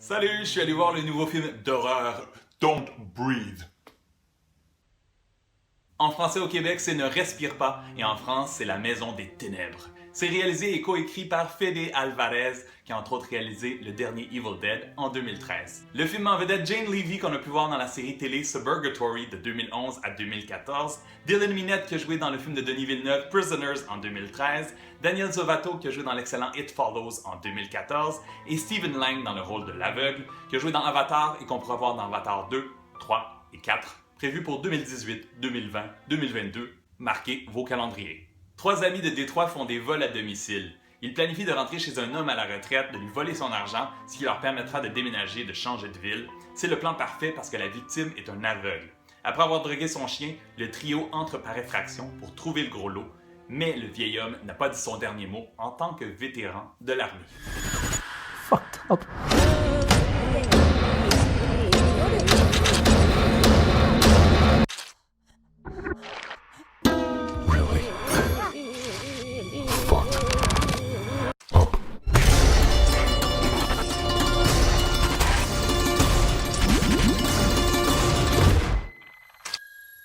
Salut, je suis allé voir le nouveau film d'horreur Don't Breathe. En français au Québec, c'est Ne respire pas et en France, c'est La Maison des Ténèbres. C'est réalisé et coécrit par Fede Alvarez, qui a entre autres réalisé le dernier Evil Dead en 2013. Le film en vedette Jane Levy qu'on a pu voir dans la série télé Suburgatory de 2011 à 2014, Dylan Minnette qui a joué dans le film de Denis Villeneuve Prisoners en 2013, Daniel Zovatto qui a joué dans l'excellent It Follows en 2014 et Stephen Lang dans le rôle de l'aveugle qui a joué dans Avatar et qu'on pourra voir dans Avatar 2, 3 et 4, prévu pour 2018, 2020, 2022. Marquez vos calendriers. Trois amis de Détroit font des vols à domicile. Ils planifient de rentrer chez un homme à la retraite, de lui voler son argent, ce qui leur permettra de déménager et de changer de ville. C'est le plan parfait parce que la victime est un aveugle. Après avoir drogué son chien, le trio entre par effraction pour trouver le gros lot, mais le vieil homme n'a pas dit son dernier mot en tant que vétéran de l'armée. Fucked up. Really? Fucked up.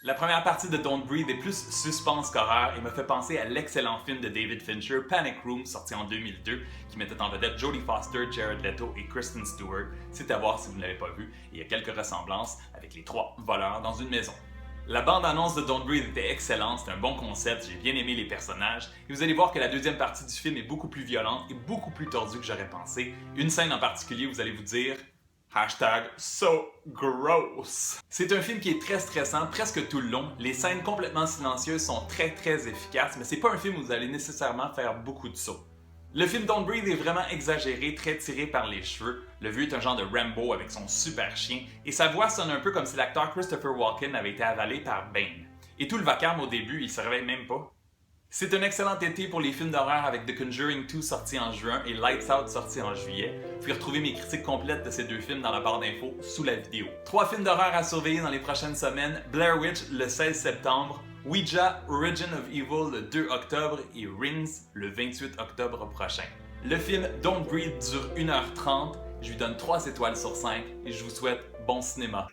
La première partie de Don't Breathe est plus suspense qu'horreur et me fait penser à l'excellent film de David Fincher, Panic Room, sorti en 2002, qui mettait en vedette Jodie Foster, Jared Leto et Kristen Stewart. C'est à voir si vous ne l'avez pas vu, et il y a quelques ressemblances avec les trois voleurs dans une maison. La bande-annonce de Don't Breathe était excellente, c'est un bon concept, j'ai bien aimé les personnages, et vous allez voir que la deuxième partie du film est beaucoup plus violente et beaucoup plus tordue que j'aurais pensé. Une scène en particulier, vous allez vous dire... #so gross. C'est un film qui est très stressant presque tout le long. Les scènes complètement silencieuses sont très efficaces, mais c'est pas un film où vous allez nécessairement faire beaucoup de sauts. Le film Don't Breathe est vraiment exagéré, très tiré par les cheveux. Le vieux est un genre de Rambo avec son super chien, et sa voix sonne un peu comme si l'acteur Christopher Walken avait été avalé par Bane. Et tout le vacarme au début, il se réveille même pas. C'est un excellent été pour les films d'horreur avec The Conjuring 2 sorti en juin et Lights Out sorti en juillet. Vous pouvez retrouver mes critiques complètes de ces deux films dans la barre d'infos sous la vidéo. 3 films d'horreur à surveiller dans les prochaines semaines: Blair Witch le 16 septembre, Ouija Origin of Evil le 2 octobre et Rings le 28 octobre prochain. Le film Don't Breathe dure 1h30, je lui donne 3 étoiles sur 5 et je vous souhaite bon cinéma.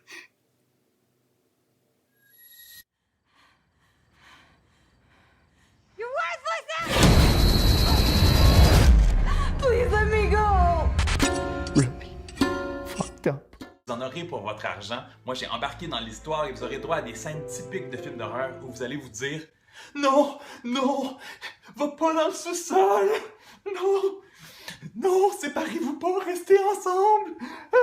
Please let me go! Really? Fucked up. Vous en aurez pour votre argent. Moi, j'ai embarqué dans l'histoire et vous aurez droit à des scènes typiques de films d'horreur où vous allez vous dire « Non! Non! Va pas dans le sous-sol! Non! Non! Séparez-vous pas! Restez ensemble! Ah! »